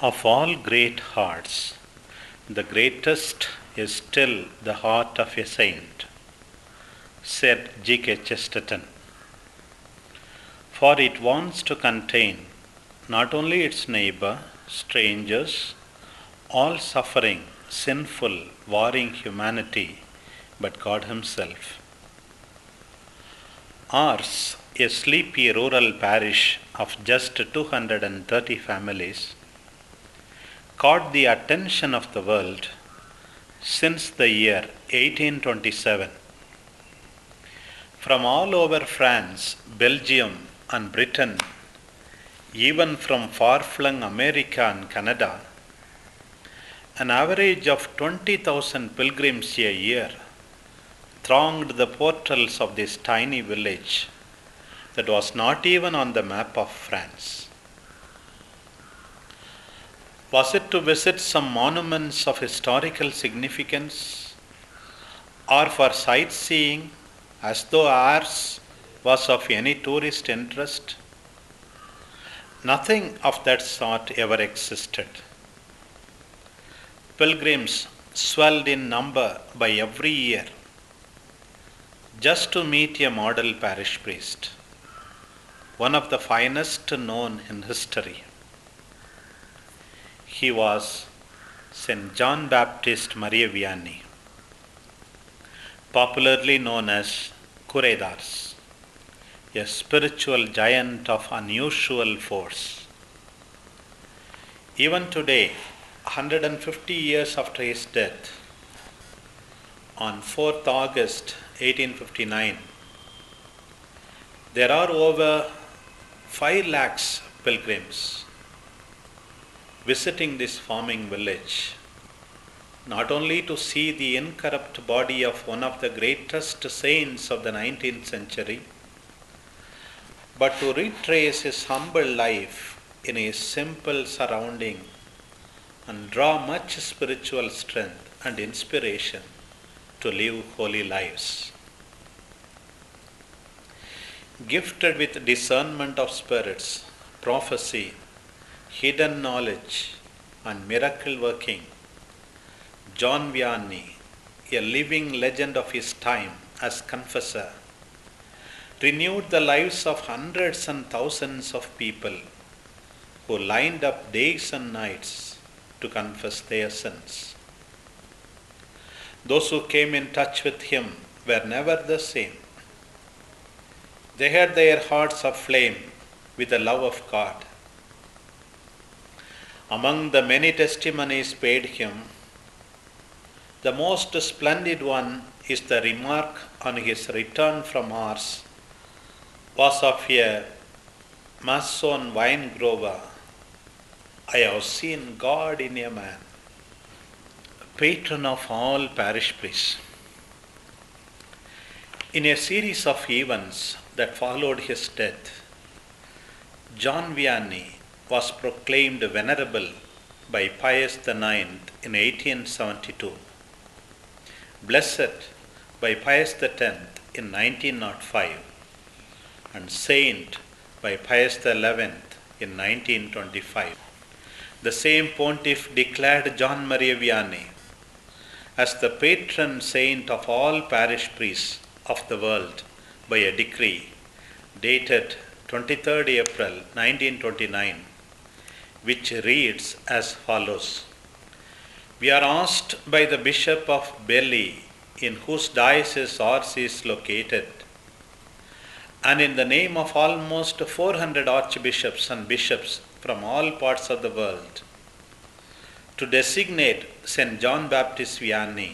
Of all great hearts, the greatest is still the heart of a saint, said G.K. Chesterton. For it wants to contain not only its neighbor, strangers, all suffering, sinful, warring humanity, but God Himself. Ours, a sleepy rural parish of just 230 families, caught the attention of the world since the year 1827. From all over France, Belgium and Britain, even from far-flung America and Canada, an average of 20,000 pilgrims a year thronged the portals of this tiny village that was not even on the map of France. Was it to visit some monuments of historical significance, or for sightseeing as though ours was of any tourist interest? Nothing of that sort ever existed. Pilgrims swelled in number by every year just to meet a model parish priest, one of the finest known in history. He was St. John Baptist Vianney, popularly known as Kuredars, a spiritual giant of unusual force. Even today, 150 years after his death, on 4th August 1859, there are over 5 lakhs pilgrims visiting this farming village, not only to see the incorrupt body of one of the greatest saints of the 19th century, but to retrace his humble life in his simple surrounding and draw much spiritual strength and inspiration to live holy lives. Gifted with discernment of spirits, prophecy, hidden knowledge, and miracle working, John Vianney, a living legend of his time as confessor, renewed the lives of hundreds and thousands of people who lined up days and nights to confess their sins. Those who came in touch with him were never the same. They had their hearts aflame with the love of God. Among the many testimonies paid him, the most splendid one is the remark on his return from Ars was of a Mason wine grower, "I have seen God in a man." Patron of all parish priests. In a series of events that followed his death, John Vianney was proclaimed venerable by Pius IX in 1872, blessed by Pius X in 1905, and saint by Pius XI in 1925. The same pontiff declared John Maria Vianney as the patron saint of all parish priests of the world by a decree dated 23rd April 1929, which reads as follows: "We are asked by the Bishop of Belley, in whose diocese Ars is located, and in the name of almost 400 archbishops and bishops from all parts of the world, to designate St. John Baptist Vianney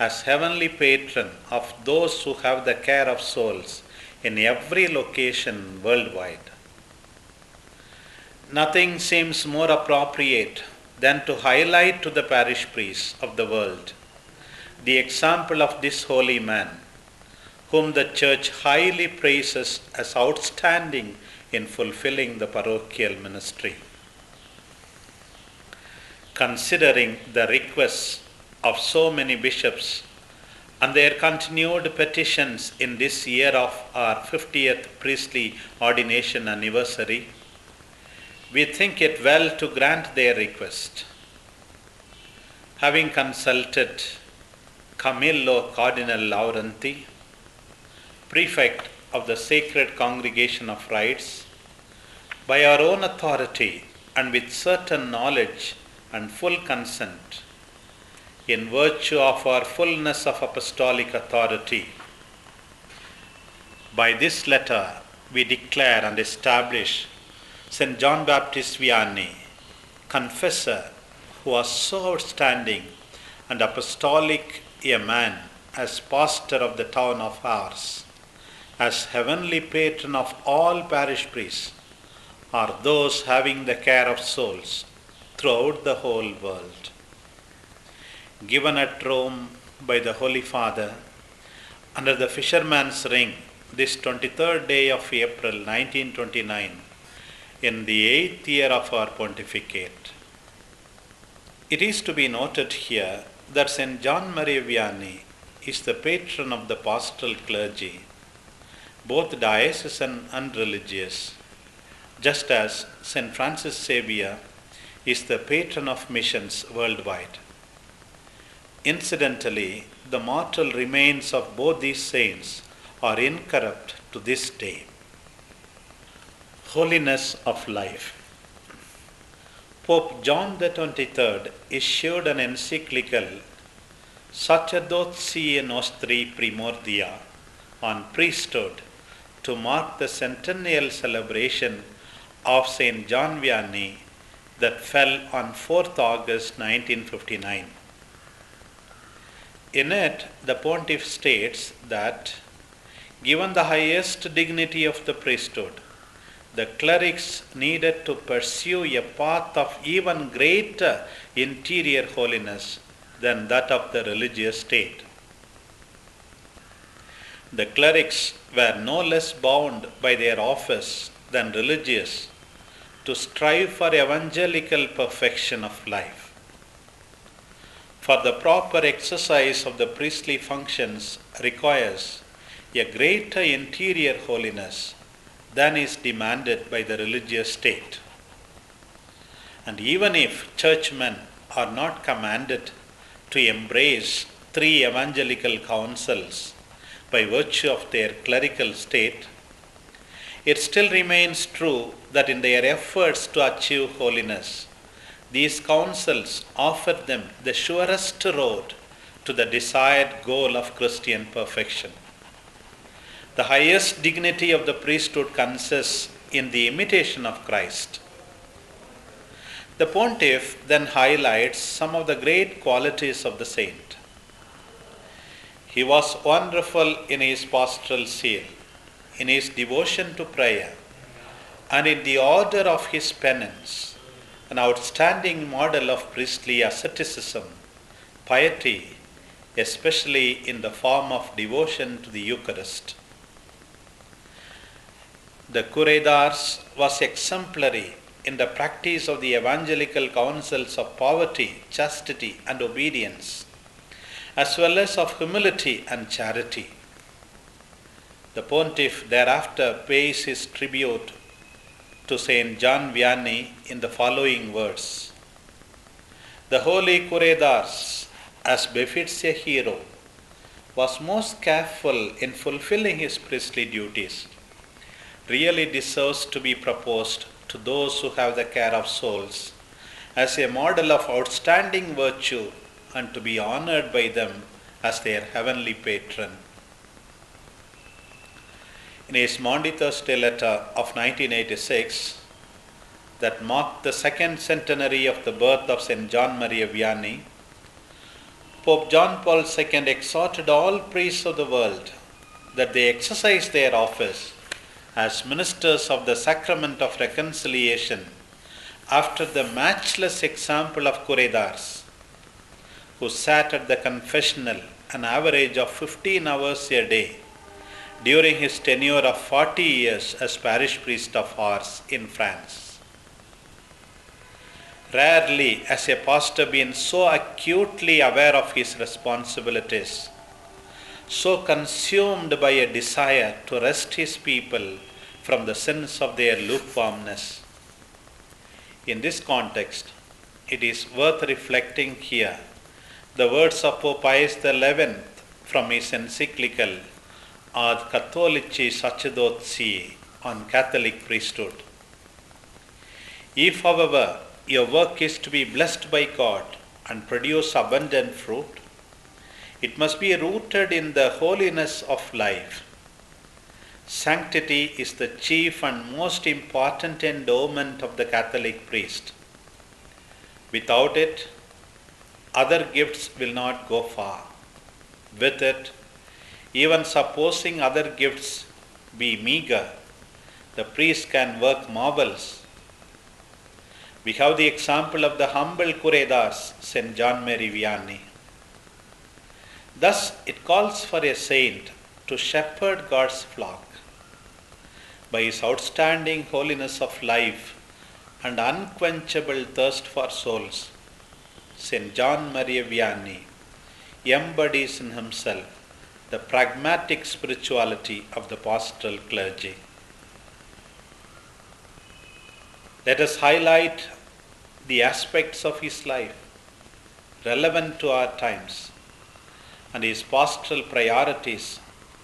as heavenly patron of those who have the care of souls in every location worldwide." Nothing seems more appropriate than to highlight to the parish priests of the world the example of this holy man, whom the Church highly praises as outstanding in fulfilling the parochial ministry. Considering the requests of so many bishops and their continued petitions in this year of our 50th priestly ordination anniversary, we think it well to grant their request. Having consulted Camillo Cardinal Laurenti, Prefect of the Sacred Congregation of Rites, by our own authority and with certain knowledge and full consent, in virtue of our fullness of apostolic authority, by this letter we declare and establish St. John Baptist Vianney, confessor, who was so outstanding and apostolic a man as pastor of the town of ours, as heavenly patron of all parish priests, are those having the care of souls throughout the whole world. Given at Rome by the Holy Father, under the fisherman's ring, this 23rd day of April 1929, in the 8th year of our pontificate. It is to be noted here that St. John Maria Vianney is the patron of the pastoral clergy, both diocesan and religious, just as St. Francis Xavier is the patron of missions worldwide. Incidentally, the mortal remains of both these saints are incorrupt to this day. Holiness of life. Pope John the 23rd issued an encyclical Sacerdotiae Nostri Primordia on priesthood to mark the centennial celebration of St. John Vianney that fell on 4th August 1959. In it, the Pontiff states that, given the highest dignity of the priesthood, the clerics needed to pursue a path of even greater interior holiness than that of the religious state. The clerics were no less bound by their office than religious to strive for evangelical perfection of life. For the proper exercise of the priestly functions requires a greater interior holiness than is demanded by the religious state. And even if churchmen are not commanded to embrace 3 evangelical counsels by virtue of their clerical state, it still remains true that in their efforts to achieve holiness, these counsels offer them the surest road to the desired goal of Christian perfection. The highest dignity of the priesthood consists in the imitation of Christ. The Pontiff then highlights some of the great qualities of the saint. He was wonderful in his pastoral zeal, in his devotion to prayer, and in the order of his penance, an outstanding model of priestly asceticism, piety, especially in the form of devotion to the Eucharist. The Curedars was exemplary in the practice of the evangelical counsels of poverty, chastity, and obedience, as well as of humility and charity. The Pontiff thereafter pays his tribute to St. John Vianney in the following words. The holy Curedars, as befits a hero, was most careful in fulfilling his priestly duties, really deserves to be proposed to those who have the care of souls as a model of outstanding virtue and to be honored by them as their heavenly patron. In his Maundy Thursday letter of 1986, that marked the second centenary of the birth of St. John Maria Vianney, Pope John Paul II exhorted all priests of the world that they exercise their office as ministers of the sacrament of reconciliation after the matchless example of Curedars, who sat at the confessional an average of 15 hours a day during his tenure of 40 years as parish priest of Ars in France. Rarely has a pastor been so acutely aware of his responsibilities, so consumed by a desire to wrest his people from the sins of their lukewarmness. In this context, it is worth reflecting here the words of Pope Pius XI from his encyclical Ad Catholici Sacerdotii on Catholic priesthood. If, however, your work is to be blessed by God and produce abundant fruit, it must be rooted in the holiness of life. Sanctity is the chief and most important endowment of the Catholic priest. Without it, other gifts will not go far. With it, even supposing other gifts be meager, the priest can work marvels. We have the example of the humble Curedas, St.John Vianney. Thus, it calls for a saint to shepherd God's flock. By his outstanding holiness of life and unquenchable thirst for souls, St. John Maria Vianney embodies in himself the pragmatic spirituality of the pastoral clergy. Let us highlight the aspects of his life relevant to our times and his pastoral priorities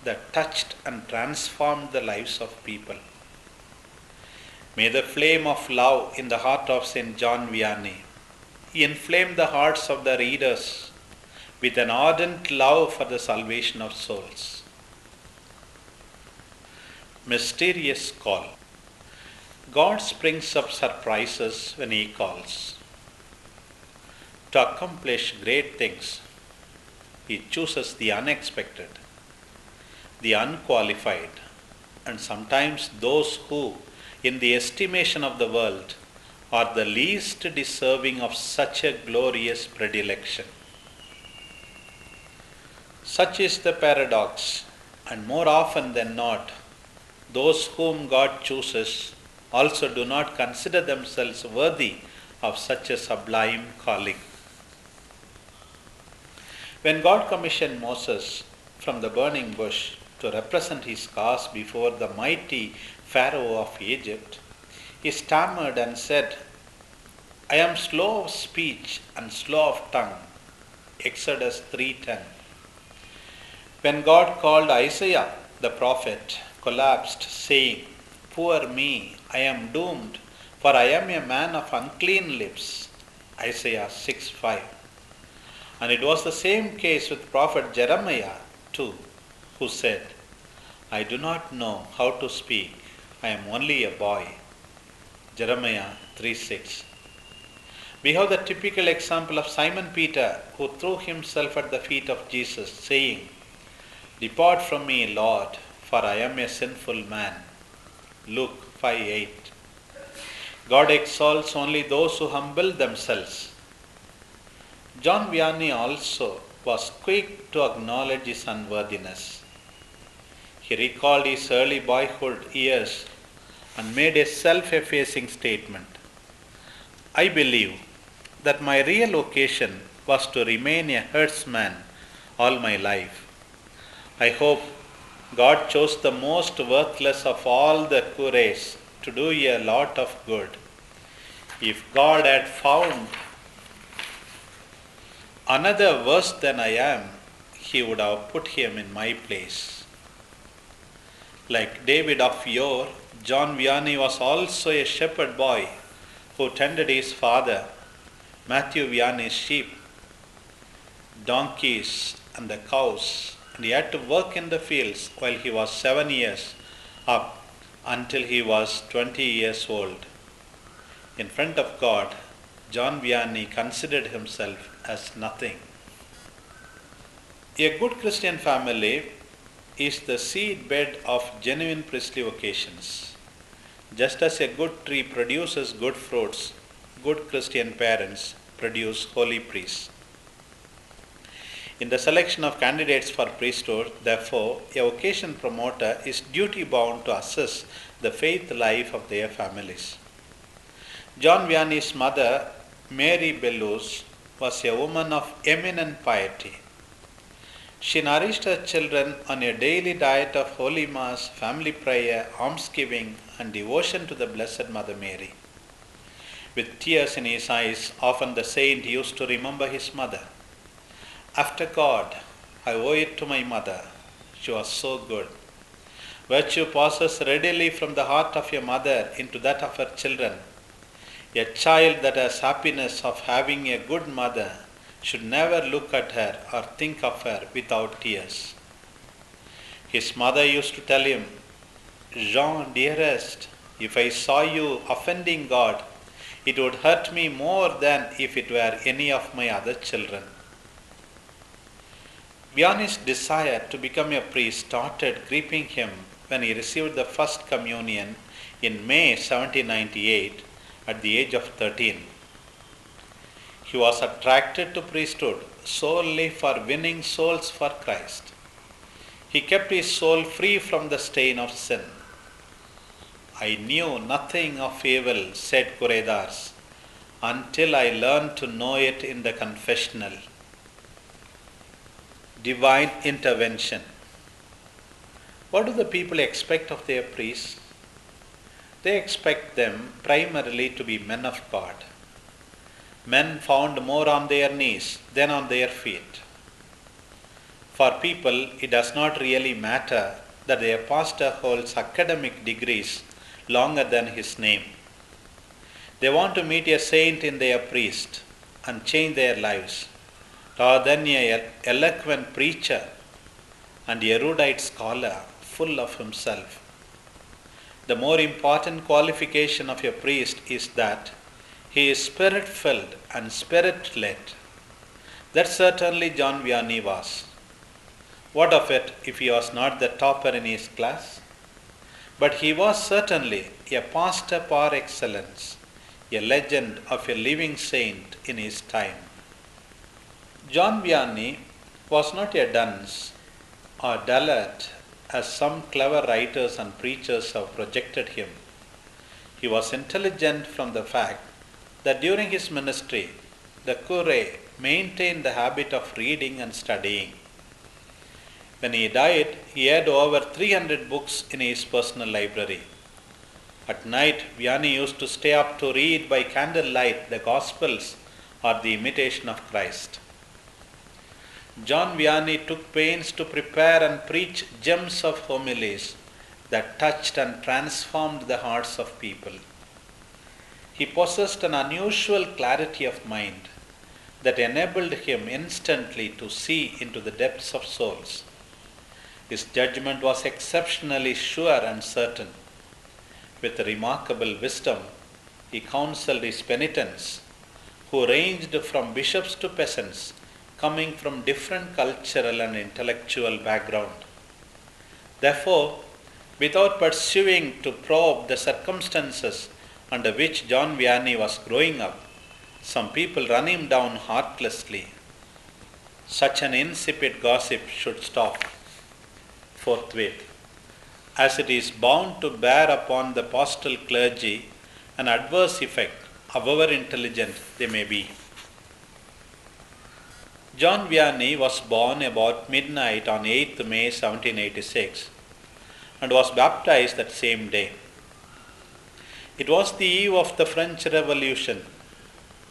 that touched and transformed the lives of people. May the flame of love in the heart of St. John Vianney inflame the hearts of the readers with an ardent love for the salvation of souls. Mysterious call. God springs up surprises when He calls. To accomplish great things, He chooses the unexpected, the unqualified, and sometimes those who, in the estimation of the world, are the least deserving of such a glorious predilection. Such is the paradox, and more often than not, those whom God chooses also do not consider themselves worthy of such a sublime calling. When God commissioned Moses from the burning bush to represent his cause before the mighty Pharaoh of Egypt, he stammered and said, "I am slow of speech and slow of tongue." Exodus 3:10. When God called Isaiah, the prophet collapsed, saying, "Poor me, I am doomed, for I am a man of unclean lips." Isaiah 6:5. And it was the same case with prophet Jeremiah too, who said, "I do not know how to speak, I am only a boy." Jeremiah 3:6. We have the typical example of Simon Peter, who threw himself at the feet of Jesus, saying, "Depart from me, Lord, for I am a sinful man." Luke 5:8. God exalts only those who humble themselves. John Vianney also was quick to acknowledge his unworthiness. He recalled his early boyhood years and made a self-effacing statement. "I believe that my real vocation was to remain a herdsman all my life. I hope God chose the most worthless of all the cures to do a lot of good. If God had found another worse than I am, He would have put him in my place." Like David of yore, John Vianney was also a shepherd boy who tended his father, Matthew Vianney's sheep, donkeys, and the cows, and he had to work in the fields while he was 7 years up until he was 20 years old. In front of God, John Vianney considered himself as nothing. A good Christian family is the seed bed of genuine priestly vocations. Just as a good tree produces good fruits, good Christian parents produce holy priests. In the selection of candidates for priesthood, therefore, a vocation promoter is duty bound to assess the faith life of their families. John Vianney's mother, Mary Bellus, was a woman of eminent piety. She nourished her children on a daily diet of Holy Mass, family prayer, almsgiving, and devotion to the Blessed Mother Mary. With tears in his eyes, often the saint used to remember his mother. After God, I owe it to my mother. She was so good. Virtue passes readily from the heart of your mother into that of her children. A child that has happiness of having a good mother should never look at her or think of her without tears. His mother used to tell him, Jean, dearest, if I saw you offending God, it would hurt me more than if it were any of my other children. Vianney's desire to become a priest started gripping him when he received the first communion in May 1798 at the age of 13. He was attracted to priesthood solely for winning souls for Christ. He kept his soul free from the stain of sin. I knew nothing of evil, said Kuredars, until I learned to know it in the confessional. Divine intervention. What do the people expect of their priests? They expect them primarily to be men of God, men found more on their knees than on their feet. For people, it does not really matter that their pastor holds academic degrees longer than his name. They want to meet a saint in their priest and change their lives, rather than an eloquent preacher and erudite scholar full of himself. The more important qualification of a priest is that he is spirit-filled and spirit-led. That certainly John Vianney was. What of it if he was not the topper in his class? But he was certainly a pastor par excellence, a legend of a living saint in his time. John Vianney was not a dunce or dullard as some clever writers and preachers have projected him. He was intelligent from the fact that during his ministry, the curé maintained the habit of reading and studying. When he died, he had over 300 books in his personal library. At night, Vianney used to stay up to read by candlelight the Gospels or the Imitation of Christ. John Vianney took pains to prepare and preach gems of homilies that touched and transformed the hearts of people. He possessed an unusual clarity of mind that enabled him instantly to see into the depths of souls. His judgment was exceptionally sure and certain. With remarkable wisdom, he counseled his penitents, who ranged from bishops to peasants, coming from different cultural and intellectual background. Therefore, without pursuing to probe the circumstances under which John Vianney was growing up, some people run him down heartlessly. Such an insipid gossip should stop forthwith, as it is bound to bear upon the pastoral clergy an adverse effect, however intelligent they may be. John Vianney was born about midnight on 8th May 1786 and was baptized that same day. It was the eve of the French Revolution.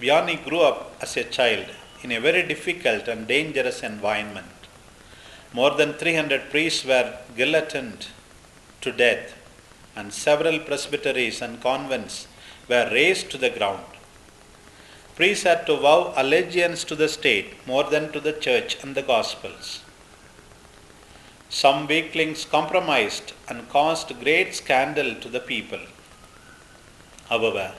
Vianney grew up as a child in a very difficult and dangerous environment. More than 300 priests were guillotined to death, and several presbyteries and convents were razed to the ground. Priests had to vow allegiance to the state more than to the church and the Gospels. Some weaklings compromised and caused great scandal to the people. However,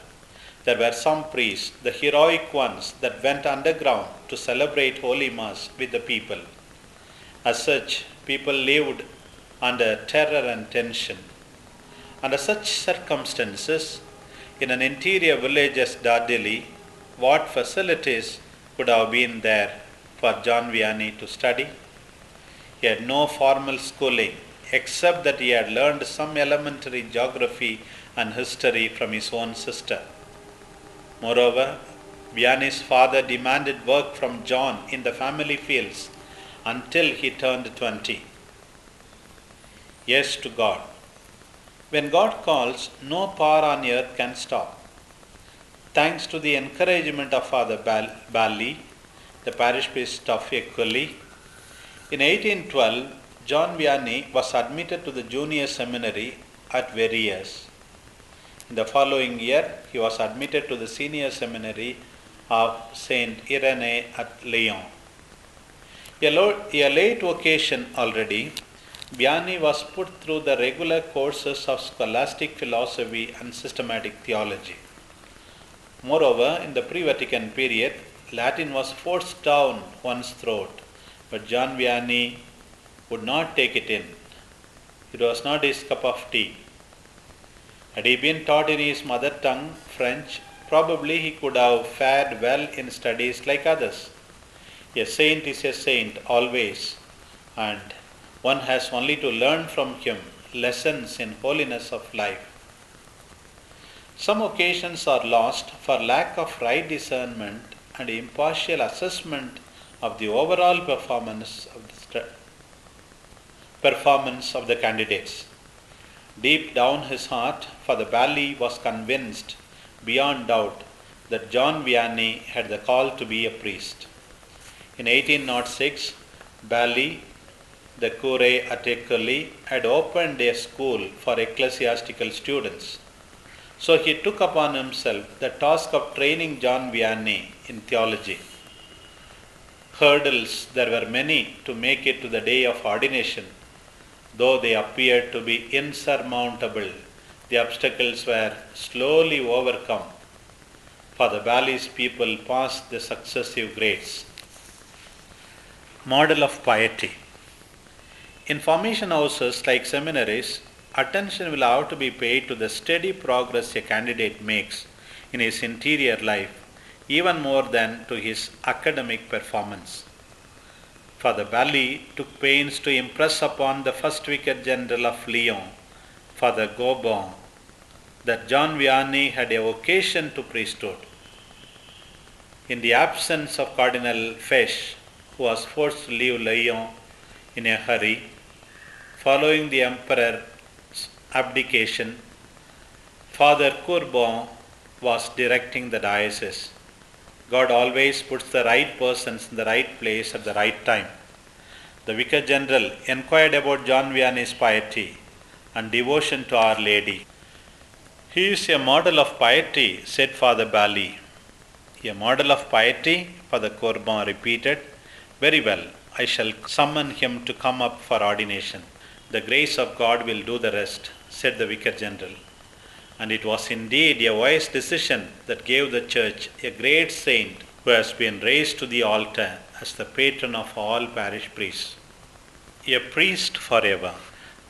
there were some priests, the heroic ones, that went underground to celebrate Holy Mass with the people. As such, people lived under terror and tension. Under such circumstances, in an interior village as Dardili, what facilities could have been there for John Vianney to study? He had no formal schooling, except that he had learned some elementary geography and history from his own sister. Moreover, Vianney's father demanded work from John in the family fields until he turned 20. Yes to God. When God calls, no power on earth can stop. Thanks to the encouragement of Father Bali, the parish priest of Equally, in 1812, John Vianney was admitted to the junior seminary at Verrières. In the following year, he was admitted to the senior seminary of Saint Irene at Lyon. A late occasion already, Vianney was put through the regular courses of scholastic philosophy and systematic theology. Moreover, in the pre-Vatican period, Latin was forced down one's throat, but John Vianney would not take it in. It was not his cup of tea. Had he been taught in his mother tongue, French, probably he could have fared well in studies like others. A saint is a saint always, and one has only to learn from him lessons in holiness of life. Some occasions are lost for lack of right discernment and impartial assessment of the overall performance of the candidates. Deep down his heart, Father Bali was convinced beyond doubt that John Vianney had the call to be a priest. In 1806, Bali, the cure at École, had opened a school for ecclesiastical students. So he took upon himself the task of training John Vianney in theology. Hurdles there were many to make it to the day of ordination. Though they appeared to be insurmountable, the obstacles were slowly overcome. Father Bali's people passed the successive grades. Model of piety. In formation houses like seminaries, attention will have to be paid to the steady progress a candidate makes in his interior life, even more than to his academic performance. Father Bali took pains to impress upon the first Vicar General of Lyon, Father Gobon, that John Vianney had a vocation to priesthood. In the absence of Cardinal Fesch, who was forced to leave Lyon in a hurry, following the Emperor's abdication, Father Courbon was directing the diocese. God always puts the right persons in the right place at the right time. The Vicar General inquired about John Vianney's piety and devotion to Our Lady. He is a model of piety, said Father Bali. A model of piety, Father Courbon repeated. Very well, I shall summon him to come up for ordination. The grace of God will do the rest, said the Vicar General. And it was indeed a wise decision that gave the Church a great saint who has been raised to the altar as the patron of all parish priests. A priest forever.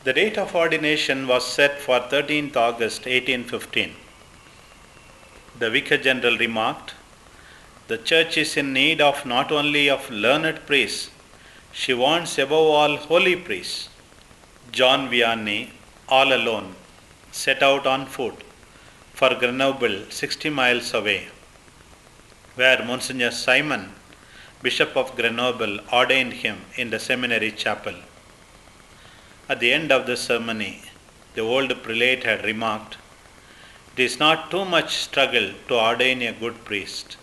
The date of ordination was set for 13th August 1815. The Vicar General remarked, "The Church is in need of not only of learned priests, she wants above all holy priests." John Vianney, all alone, set out on foot for Grenoble, 60 miles away, where Monsignor Simon, Bishop of Grenoble, ordained him in the seminary chapel. At the end of the ceremony, the old prelate had remarked, "It is not too much struggle to ordain a good priest."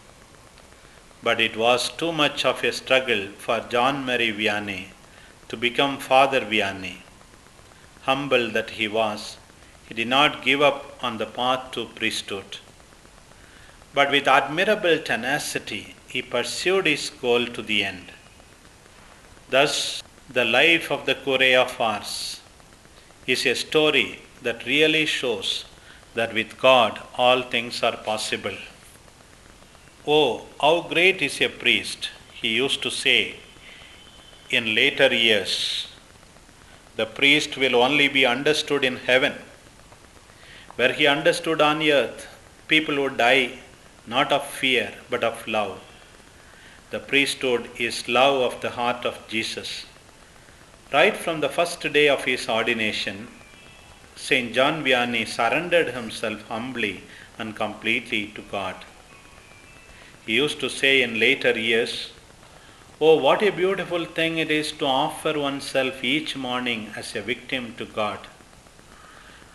But it was too much of a struggle for John Marie Vianney to become Father Vianney. Humble that he was, he did not give up on the path to priesthood. But with admirable tenacity, he pursued his goal to the end. Thus, the life of the Cure of Ars is a story that really shows that with God all things are possible. "Oh, how great is a priest," he used to say in later years. "The priest will only be understood in heaven. Where he understood on earth, people would die not of fear but of love. The priesthood is love of the heart of Jesus." Right from the first day of his ordination, St. John Vianney surrendered himself humbly and completely to God. He used to say in later years, "Oh, what a beautiful thing it is to offer oneself each morning as a victim to God.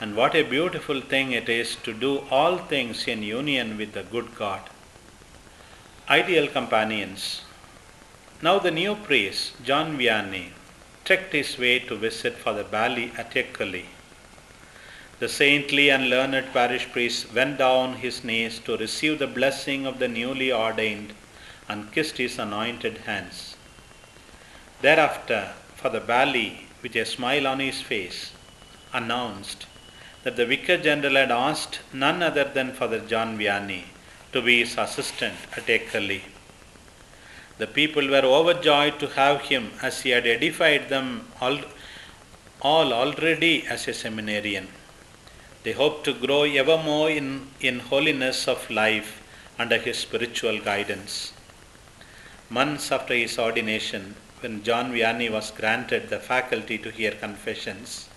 And what a beautiful thing it is to do all things in union with the good God. Ideal companions. Now the new priest, John Vianney, trekked his way to visit Father Bally at Ekali. The saintly and learned parish priest went down his knees to receive the blessing of the newly ordained and kissed his anointed hands. Thereafter, Father Bally, with a smile on his face, announced that the Vicar General had asked none other than Father John Vianney to be his assistant at Ekali. The people were overjoyed to have him, as he had edified them all already as a seminarian. They hoped to grow ever more in holiness of life under his spiritual guidance. Months after his ordination, when John Vianney was granted the faculty to hear confessions,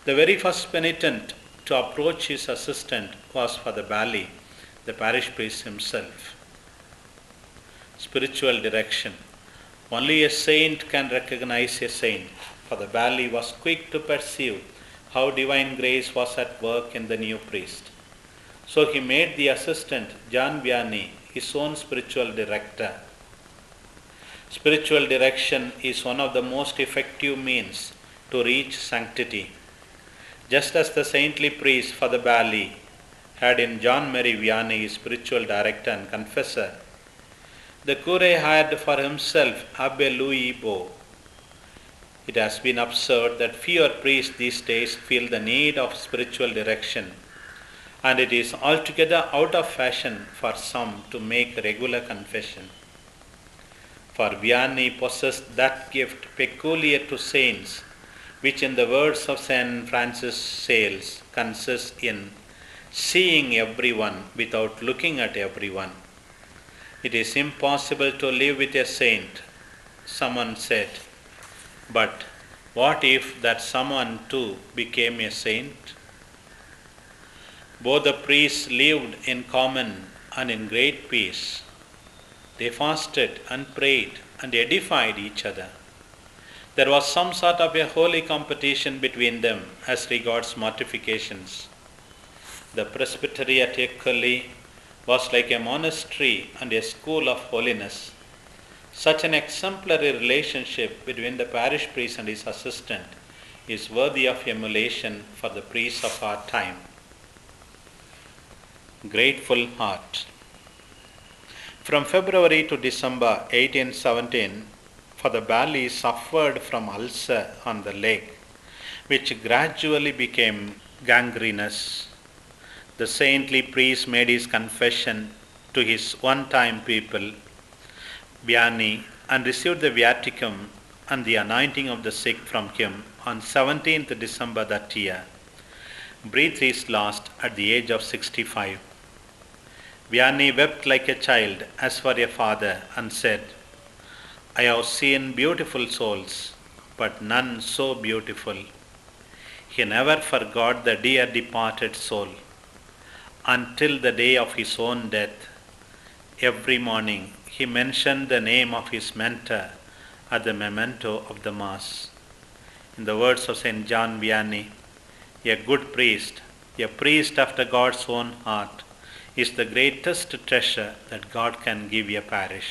the very first penitent to approach his assistant was Father Bally, the parish priest himself. Spiritual direction. Only a saint can recognize a saint. Father Bally was quick to perceive how divine grace was at work in the new priest. So he made the assistant, John Vianney, his own spiritual director. Spiritual direction is one of the most effective means to reach sanctity. Just as the saintly priest, Father Bally, had in John Mary Vianney his spiritual director and confessor, the cure had for himself Abbé Louis Beau. It has been observed that fewer priests these days feel the need of spiritual direction, and it is altogether out of fashion for some to make regular confession. For Vianney possessed that gift peculiar to saints, which in the words of St. Francis Sales consists in seeing everyone without looking at everyone. It is impossible to live with a saint, someone said. But what if that someone too became a saint? Both the priests lived in common and in great peace. They fasted and prayed and edified each other. There was some sort of a holy competition between them as regards mortifications. The presbytery at Ekali was like a monastery and a school of holiness. Such an exemplary relationship between the parish priest and his assistant is worthy of emulation for the priests of our time. Grateful heart. From February to December 1817, Father Bally suffered from ulcer on the leg, which gradually became gangrenous. The saintly priest made his confession to his one-time pupil, Vianney, and received the viaticum and the anointing of the sick from him on 17th December that year. Breathed his last at the age of 65. Vianney wept like a child as for a father and said, "I have seen beautiful souls, but none so beautiful." He never forgot the dear departed soul. Until the day of his own death, every morning he mentioned the name of his mentor at the memento of the Mass. In the words of St. John Vianney, a good priest, a priest after God's own heart, is the greatest treasure that God can give a parish.